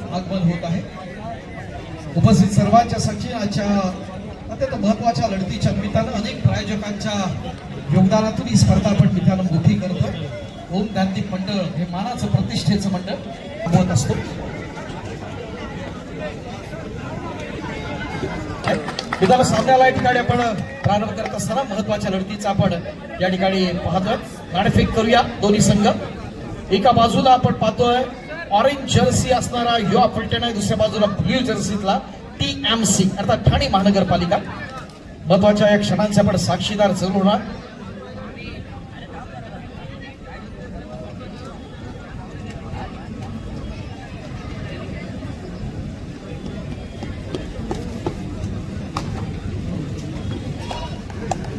आगमन होत आहे. उपस्थित सर्वांच्या सचिवांच्या अत्यंत महत्वाच्या लढतीच्या निमित्तानं अनेक प्रायोजकांच्या योगदानातून ही स्पर्धा आपण मित्रांनो मोठी करतो. ओम ज्ञानदीप मंडळ हे मानाचं प्रतिष्ठेचं मंडळ होत असतो. मित्रांनो सामन्याला या ठिकाणी आपण प्रारंभ करत असताना महत्वाच्या लढतीचा आपण या ठिकाणी पाहतोय. नाणेफेक करूया दोन्ही संघ. एका बाजूला आपण पाहतोय ऑरेंज जर्सी असणारा युवा फलटण आहे, दुसऱ्या बाजूला ब्ल्यू जर्सीतला TMC अर्थात ठाणे महानगरपालिका. महत्वाच्या या क्षणांचे आपण साक्षीदार जरूर होणार.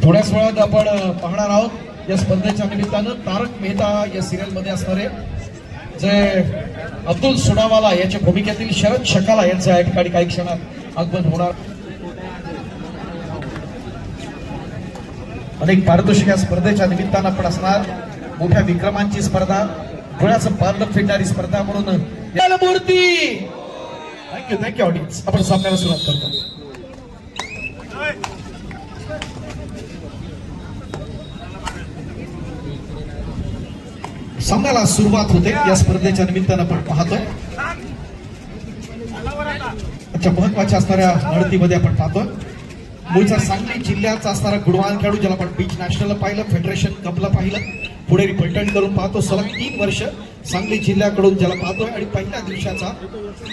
थोड्याच वेळात आपण पाहणार आहोत या स्पर्धेच्या निमित्तानं तारक मेहता या सिरियल मध्ये असणारे जे अब्दुल सुनावाला याच्या भूमिकेतील शरद शकाला यांचं या ठिकाणी काही क्षणात आगमन होणार. अनेक पारितोषिक या स्पर्धेच्या निमित्तानं पण असणार. मोठ्या विक्रमांची स्पर्धा, डोळ्याचं पारलं फेडणारी स्पर्धा म्हणून मूर्ती. Thank you audience. आपण सामन्याला सुरुवात करतो. सामन्याला सुरुवात होते. या स्पर्धेच्या निमित्तानं आपण पाहतोय अच्छा महत्वाच्या असणाऱ्या लढतीमध्ये आपण पाहतोय मूळचा सांगली जिल्ह्याचा असणारा गुणवान खेळाडू ज्याला आपण बीच नॅशनलला पाहिलं, फेडरेशन कपला पाहिलं, पुढे पलटण करून पाहतो. सलग 3 वर्ष सांगली जिल्ह्याकडून ज्याला पाहतोय आणि पहिल्या दिवसाचा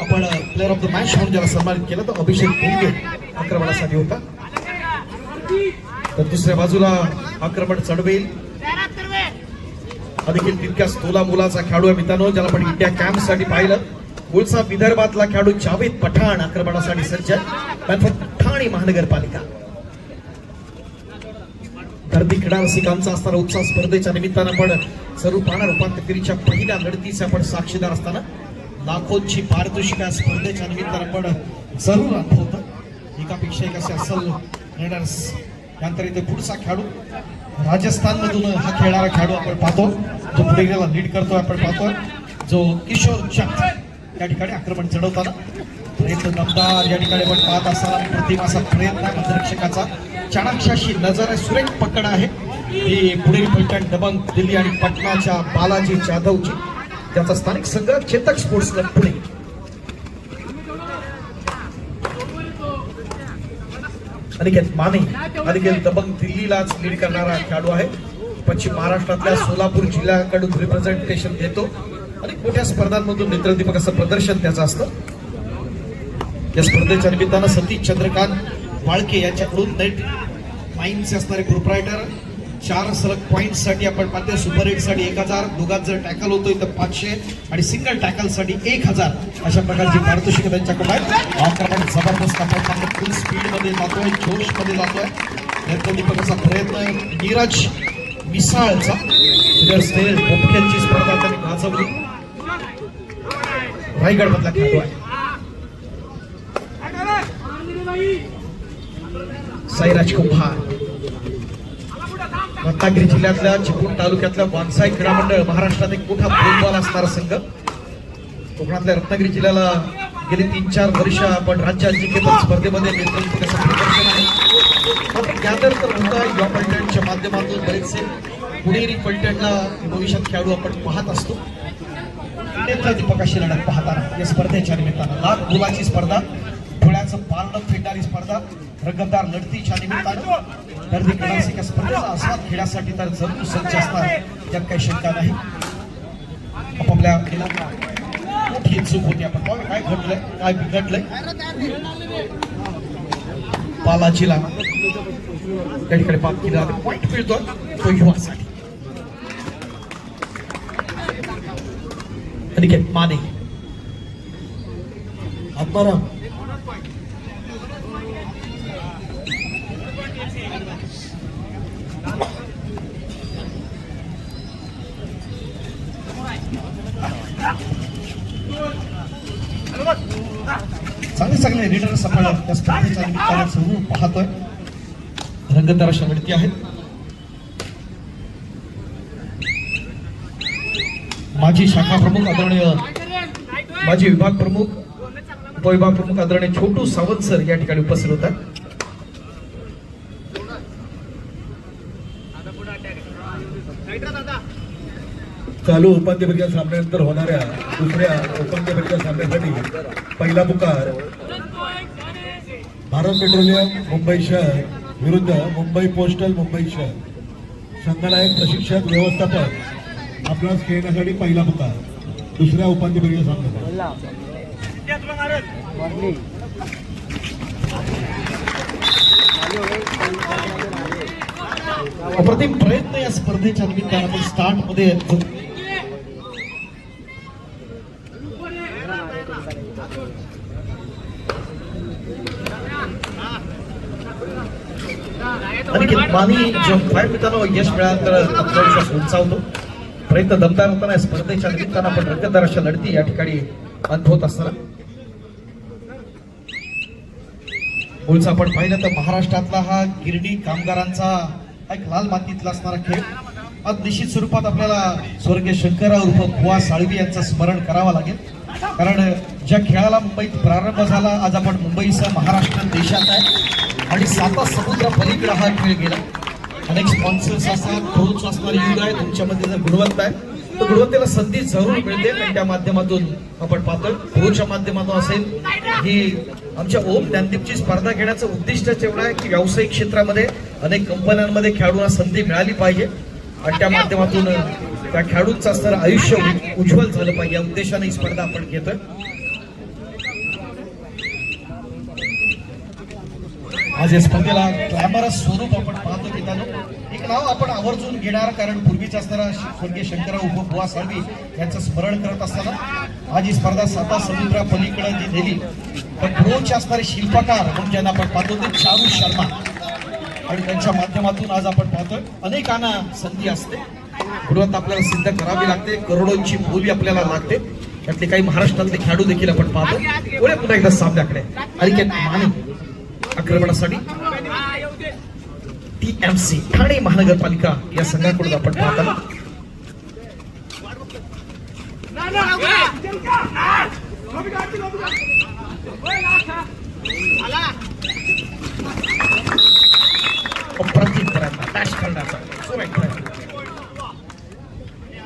आपण प्लेअर ऑफ द मॅच म्हणून ज्याला सन्मानित केलं तो अभिषेक बोंगे आक्रमणासाठी होता. तर दुसऱ्या बाजूला आक्रमण चढवेल देखील तितक्याच तोला मुलाचा खेळाडू आहे मित्रांनो, ज्याला आपण इंडिया कॅम्प साठी पाहिलं. मूळचा विदर्भातला खेळाडू जावेद पठाण आक्रमणासाठी सज्ज आहे. ठाणे महानगरपालिका गर्दी क्रीडा रसिकांचा असताना उत्साह स्पर्धेच्या निमित्तानं पण सर्व पाहणार. उपांत्य फेरीच्या पहिल्या लढतीचे आपण साक्षीदार असताना लाखोंची पारितोषिक स्पर्धेच्या निमित्तानं पण जरूर अनुभवतो. एकापेक्षा एक असे असल रेडर्स. त्यानंतर इथे पुढचा खेळाडू राजस्थान मधून हा खेळणारा खेळाडू आपण पाहतो, जो पुढे गेला लीड करतोय. आपण पाहतोय जो किशोर चक या ठिकाणी आक्रमण चढवताना प्रयत्न दमदार या ठिकाणी आपण पाहत असताना प्रतिमाचा प्रयत्न रक्षकाचा चाणाक्षाशी नजर आहे. सुरेख पकड आहे ही पुढे पलटण दबंग दिल्ली आणि पटनाच्या बालाजी जाधवची. त्याचा स्थानिक संघ चेतक स्पोर्ट्स क्लब पुणे. अनिकेत माने अनिकेत दबंग दिल्लीलाच लीड करणारा खेळाडू आहे. पश्चिम महाराष्ट्रातल्या सोलापूर जिल्ह्याकडून रिप्रेझेंटेशन देतो. अनेक मोठ्या स्पर्धांमधून नेत्रदीपक असं प्रदर्शन त्याचं असतं. या स्पर्धेच्या निमित्तानं सतीश चंद्रकांत वाळके यांच्याकडून नेट माइनचे असणारे प्रोप्रायटर 4 सलग पॉइंट साठी आपण पाहतोय. सुपर 8 साठी 1000, दोघात जर टॅकल होतोय तर 500 आणि सिंगल टॅकल साठी 1000 अशा प्रकारची पारितोषिक त्यांच्याकडे आहे. आक्रमण जबरदस्त आपण फुल स्पीड मध्ये जातोय, जोश मध्ये जातोय. नेत्रदीपकाचा प्रयत्न नीरज मिसाळचा पोपट्यांची स्पर्धा त्यांनी गाजवली. रायगड मधला खेळाडू आहे साईराज कुंभार. रत्नागिरी जिल्ह्यातल्या चिपळूण तालुक्यातल्या वानसाई क्रीडा मंडळ महाराष्ट्रात एक मोठा बोलबाला असणारा संघ. कोकणातल्या रत्नागिरी जिल्ह्याला गेली 3-4 वर्ष आपण राज्य अजिंक्यपद स्पर्धेमध्ये नेतृत्वाचं प्रदर्शन आहे. त्यानंतर मुंबई युवा पलटणच्या माध्यमातून बरेचसे पुणेरी पलटणला भविष्यात खेळाडू आपण पाहत असतो. नेत्रदीपकाशी लढत पाहताना या स्पर्धेच्या निमित्तानं लाख मुलाची स्पर्धा, डोळ्याचं पारडं फेडणारी स्पर्धा, रंगतदार लढतीच्या निमित्तानं गर्दी क्रीडा स्पर्धेचा आस्वाद घेण्यासाठी तर जरूर सज्ज असणार यात काही शंका नाही. आपापल्या मोठी चूक होती. आपण बघा काय घडलंय, काय बिघडलंय. बालाजीला त्या ठिकाणी पाप केला पॉइंट मिळतो तो युवासाठी. अनिकेत माने आत्माराम चांगली सगळे लीडर्स आपण त्या स्पर्धेच्या निमित्ताने समोर पाहतोय. रंगतदार अशा लढती आहेत. माजी शाखा प्रमुख आदरणीय माजी विभाग प्रमुख उपविभाग प्रमुख आदरणीय छोटू सावंत सर या ठिकाणी उपस्थित होतात. चालू उपांत्यपूर्व सामन्यानंतर होणाऱ्या दुसऱ्या उपांत्यपूर्व सामन्यासाठी पहिला पुकार भारत पेट्रोलियम मुंबई शहर विरुद्ध मुंबई पोस्टल मुंबई शहर. संघनायक प्रशिक्षक व्यवस्थापक आपणास खेळण्यासाठी पहिला पुकार दुसऱ्या उपांत्यपूर्व सामन्यासाठी. अप्रतिम प्रयत्न या स्पर्धेच्या निमित्ताने आपण स्टार्ट मध्ये अनिकेत मानी जो फायर मित्रांनो यश मिळाल्यानंतर आत्मविश्वास उंचावतो. प्रयत्न दमदार होताना या स्पर्धेच्या निमित्तानं आपण रंगतदार अशा लढती या ठिकाणी अनुभवत असताना मूळचा आपण पाहिलं तर महाराष्ट्रातला हा गिरणी कामगारांचा एक लाल मातीतला असणारा खेळ. आज निश्चित स्वरूपात आपल्याला स्वर्गीय शंकरराव उर्फ बुवा साळवी यांचं स्मरण करावं लागेल. कारण ज्या खेळाला मुंबईत प्रारंभ झाला आज आपण मुंबईसह महाराष्ट्र देशात आहे आणि 7 समुद्र पलीकडे हा खेळ गेला. अनेक स्पॉन्सर्स असतात, कोच असणारे युग आहे. तुमच्यामध्ये जर गुणवत्ता आहे तर गुणवत्तेला संधी जरूर मिळते आणि त्या माध्यमातून आपण पाहतोय प्रोच्या माध्यमातून असेल ही आमच्या ओम ज्ञानदीपची स्पर्धा घेण्याचं उद्दिष्ट एवढं आहे की व्यावसायिक क्षेत्रामध्ये अनेक कंपन्यांमध्ये खेळाडूंना संधी मिळाली पाहिजे आणि त्या माध्यमातून त्या खेळाडूंचं असणारं आयुष्य उज्ज्वल झालं पाहिजे या उद्देशाने ही स्पर्धा आपण घेतोय. आज या स्पर्धेला ग्लॅमरस स्वरूप आपण पाहतो मित्रांनो. एक नाव आपण आवर्जून घेणार कारण पूर्वीचा असणारा स्वर्गीय शंकरराव उर्फ बुवा साळवी यांचं स्मरण करत असताना आज ही स्पर्धा 7 समुद्रा पलीकडे जी नेली तर प्रोचे असणारे शिल्पकार म्हणून ज्यांना आपण पाहतो ते चारू शर्मा आणि त्यांच्या माध्यमातून आज आपण पाहतोय अनेकांना संधी असते. गुणवत्ता आपल्याला सिद्ध करावी लागते. करोडोंची बोली आपल्याला लागते. त्यातले काही महाराष्ट्रातले खेळाडू देखील आपण पाहतो. पुन्हा एकदा सामन्याकडे अनिकेत माने आक्रमणासाठी TMC ठाणे महानगरपालिका या संघाकडून आपण पाहताना अप्रतिम प्रयत्न डॅश करण्याचा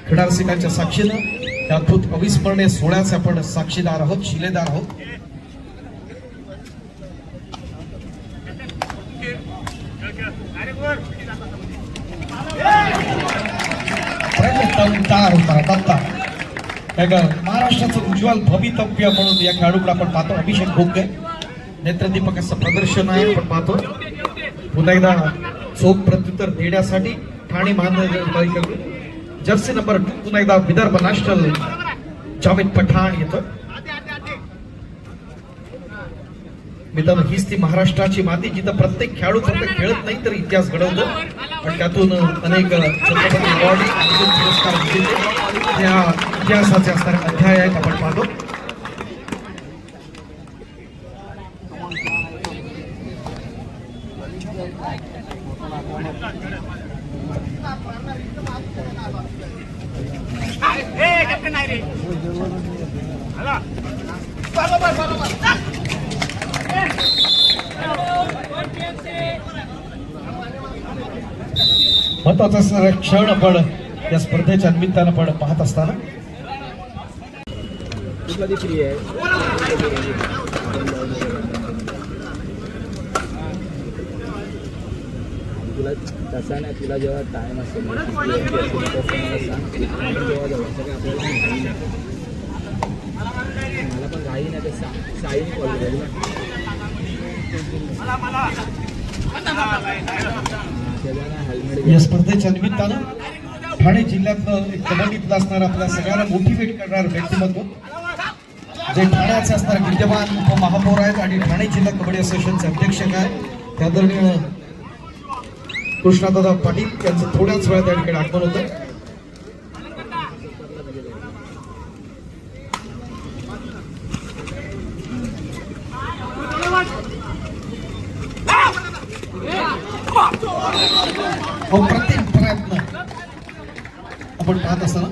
क्रीडा रसिकांच्या साक्षीनं त्या अद्भुत अविस्मरणीय सोहळ्याचे आपण साक्षीदार आहोत, शिलेदार आहोत. महाराष्ट्राचं उज्ज्वल भवितव्य म्हणून या खेळाडूकडे आपण पाहतो अभिषेक भोगे नेत्रदीपक असं प्रदर्शन आहे आपण पाहतो. पुन्हा एकदा चोख प्रत्युत्तर देण्यासाठी ठाणे महानगरपालिकेकडून जर्सी नंबर 2 पुन्हा एकदा विदर्भ नॅशनल जावेद पठाण येतो. मित्रांनो हीच ती महाराष्ट्राची माती जिथं प्रत्येक खेळाडू फक्त खेळत नाही तर इतिहास घडवतो आणि त्यातून अनेक छत्रपती अवॉर्ड पुरस्कार विजेते त्या इतिहासाचे असणारे अध्याय आहेत आपण पाहतो. महत्वाचा असणारा क्षण आपण या स्पर्धेच्या निमित्तानं आपण पाहत असताना तुला तसा नाही तुला जेव्हा टाइम असेल मला पण घाई नाही तर साईने कॉल करेल या स्पर्धेच्या निमित्तानं ठाणे जिल्ह्यातलं एक कबड्डीतलं असणार आपल्या सगळ्यांना मोटिवेट करणार व्यक्तिमत्व जे ठाण्याचे असणार विद्यमान उपमहापौर आहेत आणि ठाणे जिल्हा कबड्डी असोसिएशनचे अध्यक्ष आहेत ते आदरणीय कृष्णादादा पाटील यांचं थोड्याच वेळात त्या ठिकाणी आगमन होतं. अप्रतिम प्रयत्न आपण पाहत असताना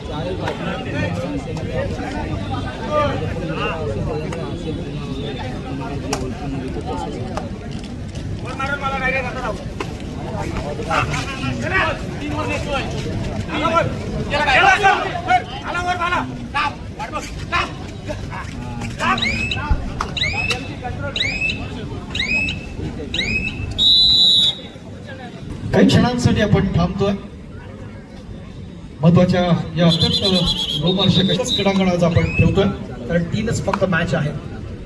चालेल काही क्षणांसाठी आपण थांबतोय. महत्वाच्या या अत्यंत रोमांचक क्रीडांगण आज आपण ठेवतोय, कारण 3च फक्त मॅच आहे.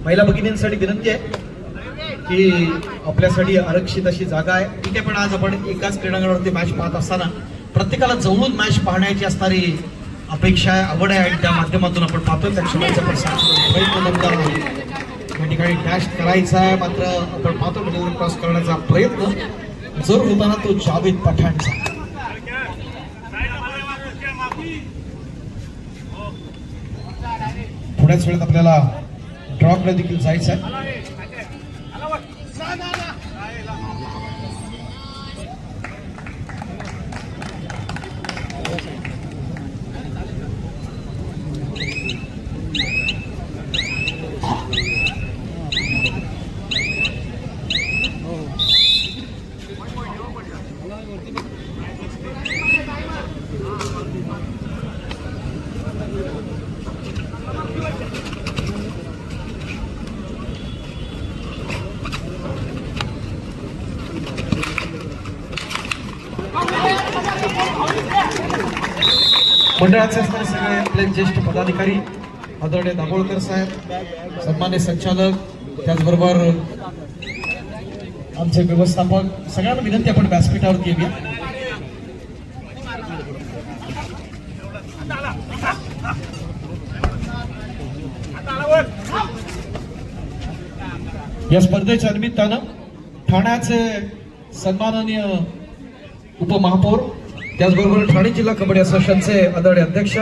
महिला भगिनींसाठी विनंती आहे की आपल्यासाठी आरक्षित अशी जागा आहे. ठीक आहे, पण आज आपण एकाच क्रीडांगणावरती मॅच पाहत असताना प्रत्येकाला जवळून मॅच पाहण्याची असणारी अपेक्षा आहे, आवड आहे, आणि त्या माध्यमातून आपण पाहतोय त्या क्षणाचा आपण या ठिकाणी डॅश करायचा आहे. मात्र आपण पाहतो मिडल क्रॉस करण्याचा प्रयत्न जर होताना तो जावेद पठाणचा. थोड्याच वेळात आपल्याला ड्रॉपला देखील जायचं आहे. मंडळाचे असणारे सगळे आपले ज्येष्ठ पदाधिकारी, आदरणीय दाभोळकर साहेब, सन्मान्य संचालक, त्याचबरोबर आमचे व्यवस्थापक, सगळ्यांना विनंती आपण व्यासपीठावरती येऊया. या स्पर्धेच्या निमित्तानं ठाण्याचे सन्माननीय उपमहापौर, त्याचबरोबर ठाणे जिल्हा कबड्डी असोसिएशनचे आदरणीय अध्यक्ष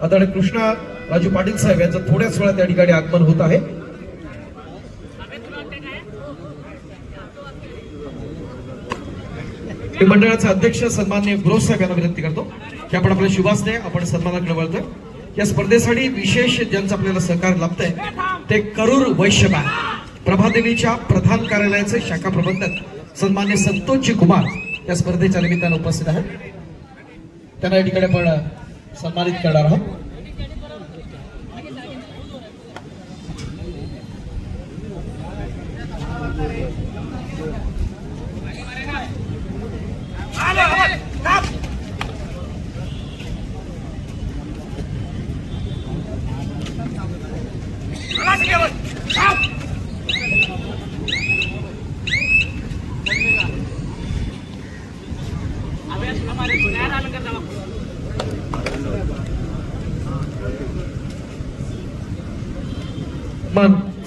आदरणीय कृष्णा राजू पाटील साहेब यांचं थोड्याच वेळात त्या ठिकाणी आगमन होत आहे. मंडळाचे अध्यक्ष सन्माननीय ग्रोस साहेब यांना विनंती करतो की आपण आपल्या शुभासने आपण सन्मानाकडे वळतोय. या स्पर्धेसाठी विशेष ज्यांचं आपल्याला सहकार्य लाभतंय ते करूर वैश्य बँक प्रभादेवीच्या प्रधान कार्यालयाचे शाखा प्रबंधक सन्मान्य संतोषजी कुमार या स्पर्धेच्या निमित्तानं उपस्थित आहेत. त्यांना या ठिकाणी आपण सन्मानित करणार आहोत.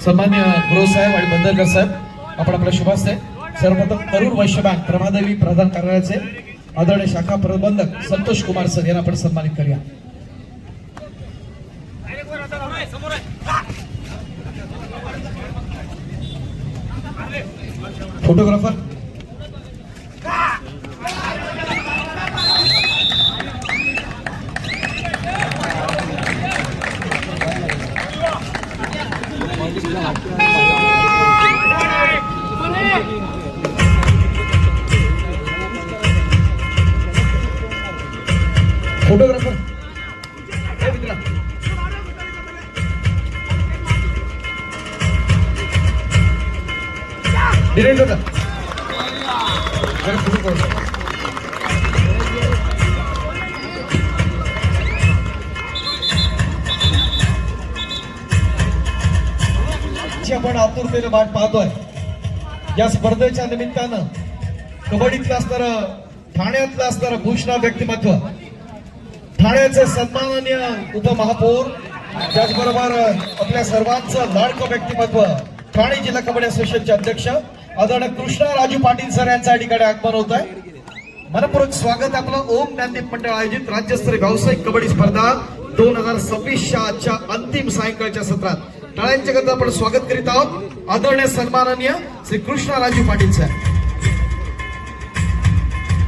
सन्मान्य गुरु साहेब आणि बंदरकर साहेब आपण आपल्या शुभासने सर्वप्रथम करूर वैश्य बँक प्रभादेवी प्रधान कार्यालयाचे आदरणीय शाखा प्रबंधक संतोष कुमार सर यांना आपण सन्मानित करूया. फोटोग्राफर फोटोग्राफर डिरेक्टर आपण आतुरतेने वाट पाहतोय. या स्पर्धेच्या निमित्तानं कबड्डीतलं असणारं, ठाण्यातलं असणारं भूषणा व्यक्तिमत्व, ठाण्याचे सन्माननीय उपमहापौर, त्याचबरोबर आपल्या सर्वांचं लाडकं व्यक्तिमत्व ठाणे जिल्हा कबड्डी असोसिएशनचे अध्यक्ष आदरणीय कृष्णा राजू पाटील सर यांच्या या ठिकाणी आगमन होत आहे. मनपूर्वक स्वागत आपलं. ओम ज्ञानदीप मंडळ आयोजित राज्यस्तरीय व्यावसायिक कबड्डी स्पर्धा 2026च्या आजच्या अंतिम सायंकाळच्या सत्रात टाळ्यांच्या करता आपण स्वागत करीत आहोत आदरणीय सन्माननीय श्री कृष्णराजू पाटील सर,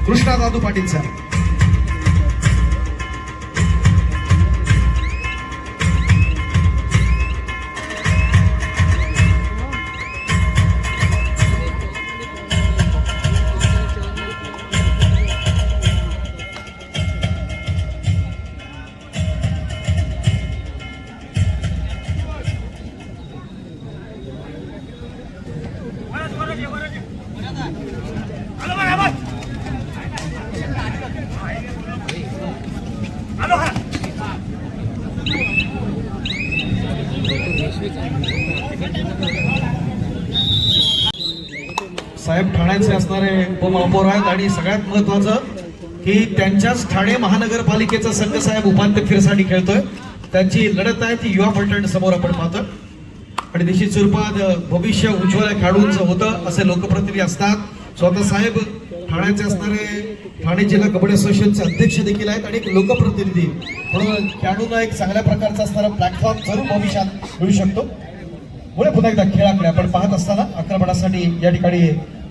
कृष्णा दादू पाटील सर. साहेब ठाण्याचे असणारे उपमहापौर आहेत आणि सगळ्यात महत्वाचं की त्यांच्याच ठाणे महानगरपालिकेचा संघ साहेब उपांत्य फेरीसाठी खेळतोय. त्यांची लढत आहे ती युवा पलटण समोर आपण पाहतोय आणि निश्चित स्वरूपात भविष्य उज्ज्वल खेळाडूंचं होतं असे लोकप्रतिनिधी असतात. स्वतः साहेब ठाण्याचे असणारे ठाणे जिल्हा कबड्डी असोसिएशनचे अध्यक्ष देखील आहेत आणि एक लोकप्रतिनिधी म्हणून खेळाडूंना एक चांगल्या प्रकारचा असणारा प्लॅटफॉर्म जरूर भविष्यात मिळू शकतो. पुढे पुन्हा एकदा खेळाकडे आपण पाहत असताना आक्रमणासाठी या ठिकाणी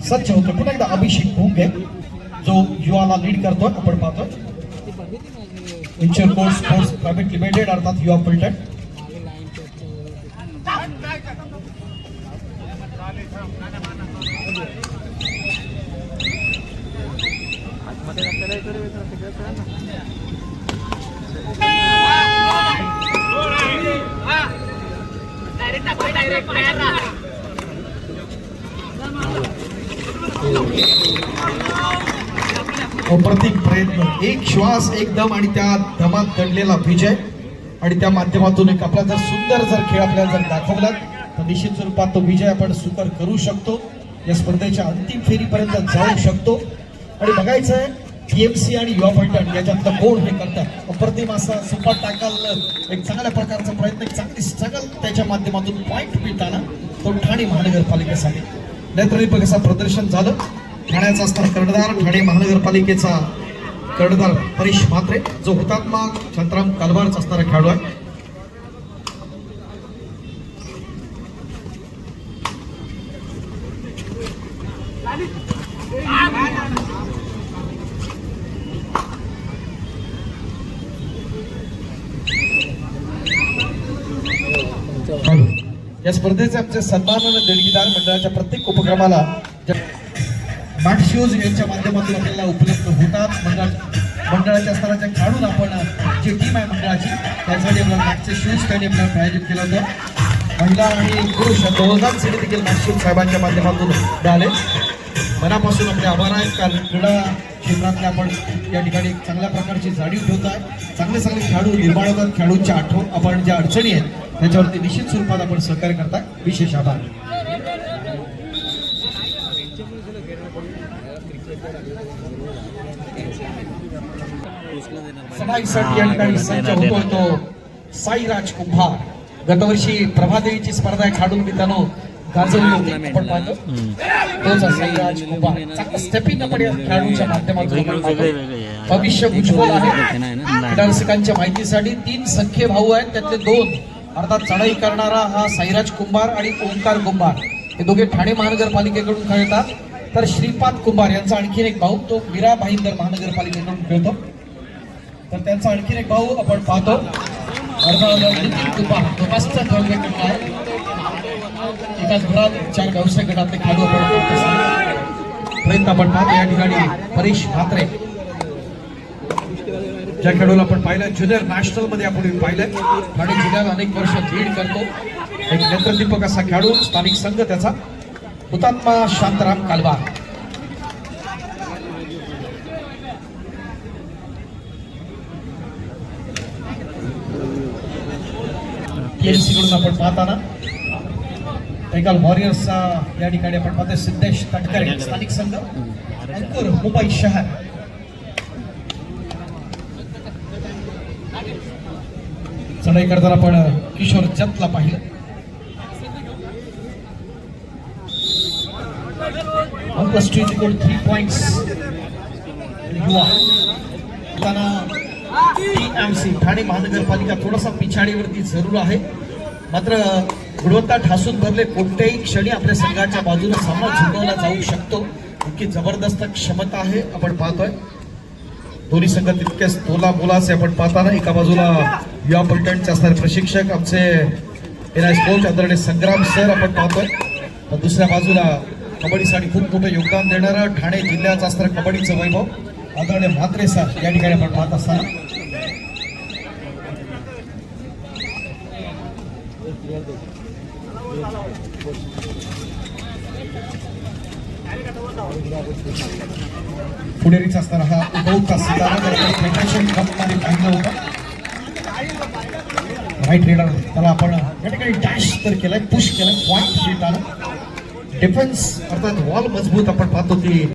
सज्ज होतो. पुन्हा एकदा अभिषेक भोंगे जो युवाला लीड करतोय आपण पाहतोय. इंचर स्पोर्ट्स प्रायव्हेट लिमिटेड अर्थात युवा फलटण. अप्रतिम प्रयत्न, एक श्वास एक दम आणि त्या दमात दडलेला विजय आणि त्या माध्यमातून एक आपला जर सुंदर जर खेळ आपल्याला जर दाखवला तर निश्चित स्वरूपात तो विजय आपण सुकर करू शकतो. या स्पर्धेच्या अंतिम फेरीपर्यंत जाऊ शकतो आणि बघायचं आहे पीएमसी आणि युवा फलटण याच्यातलं कोण हे करतात. अप्रतिम असा सुपर टॅकल, एक चांगल्या प्रकारचा प्रयत्न, एक चांगली स्ट्रगल त्याच्या माध्यमातून पॉईंट मिळताना तो ठाणे महानगरपालिकेसाठी नेतृत्व कसं प्रदर्शन झालं. ठाण्याचा असणारा कर्णधार ठाणे महानगरपालिकेचा कर्णधार परेश म्हात्रे जो हुतात्मा शांताराम कालवारचा असणारा खेळाडू आहे. या स्पर्धेचे आमचे सन्माननीय देणगीदार मंडळाच्या प्रत्येक उपक्रमाला मॅट शूज यांच्या माध्यमातून आपल्याला उपलब्ध होतात. मंडळाच्या स्तराच्या खेळाडून आपण जी टीम आहे मंडळाची त्यासाठी आपल्याला मॅटचे शूज त्यांनी आपल्याला प्रायोजित केलं होतं. महिला आणि पुरुष दोघांसाठी देखील मॅट शूज साहेबांच्या माध्यमातून मिळाले. मनापासून आपले आभार आहेत. कारण क्रीडा क्षेत्रातल्या आपण या ठिकाणी एक चांगल्या प्रकारची जाणीव ठेवत आहे. चांगले चांगले खेळाडू निर्माण होतात. खेळाडूंच्या आठवण आपण ज्या अडचणी आहेत त्याच्यावरती निश्चित स्वरूपात आपण सहकार्य करता. विशेष आभार. समाईसाठी या ठिकाणी सज्ज होतो तो साईराज कुंभार. गतवर्षी प्रभादेवीची स्पर्धा खेळाडू मित्रांनो गाजवली होती आपण पाहतो. तोच साईराज कुंभार चांगलं स्टेपिंग आपण या खेळाडूच्या माध्यमातून आपण पाहतो. भविष्य उज्ज्वल आहे. रसिकांच्या माहितीसाठी 3 सख्खे भाऊ आहेत त्यातले 2 अर्थात चढाई करणारा हा साईराज कुंभार आणि ओंकार कुंभार हे दोघे ठाणे महानगरपालिकेकडून खेळतात. तर श्रीपाद कुंभार यांचा आणखीन एक भाऊ तो मीरा भाईंदर महानगरपालिकेकडून खेळतो. तर त्यांचा आणखीन एक भाऊ आपण पाहतो अर्थात कुंभार तो मस्त खेळले आहे. एकाच घरात 4 व्यावसायिक गटातले खेळाडू आपण प्रयत्न आपण पाहतो. या ठिकाणी परेश म्हात्रे ज्या खेळाडूला आपण पाहिलं ज्युनियर नॅशनल मध्ये आपण पाहिलं ठाणे जिल्ह्यात अनेक वर्ष लीड करतो. एक नेत्रदीपक असा खेळाडू स्थानिक संघ त्याचा हुतात्मा शांताराम कालवार. टीएमसी कडून आपण पाहताना बेंगाल वॉरियर्सचा या ठिकाणी आपण पाहतो सिद्धेश तटकरे स्थानिक संघ अंकुर मुंबई शहर. चढाई करताना आपण किशोर जतला पाहिलं. प्लस 2 3 पॉइंट्स युवा टीएमसी ठाणे महानगरपालिका थोडासा पिछाडीवरती जरूर आहे. मात्र गुणवत्ता ठासून भरले, कोणत्याही क्षणी आपल्या संघाच्या बाजूने सामना जिंकवला जाऊ शकतो, इतकी जबरदस्त क्षमता आहे आपण पाहतोय. दोन्ही संघ तितकेच तोला मोलाचे आपण पाहताना एका बाजूला युवा पर्यटनचे असणारे प्रशिक्षक आमचे एनआयएस कोच आदरणीय संग्राम सर आपण पाहतोय, तर दुसऱ्या बाजूला कबड्डीसाठी खूप मोठं योगदान देणारं ठाणे जिल्ह्याचं असणारं कबड्डीचं वैभव आदरणीय म्हात्रे सर या ठिकाणी आपण पाहत असताना. पुणेरीचा असताना हा उगवता सितारा फेडरेशन कपमध्ये पाहिलं होतं. राईट रेडर त्याला आपण या ठिकाणी डॅश तर केलाय, पुश केलाय, पॉईंट देताना डिफेन्स अर्थात वॉल मजबूत आपण पाहतो की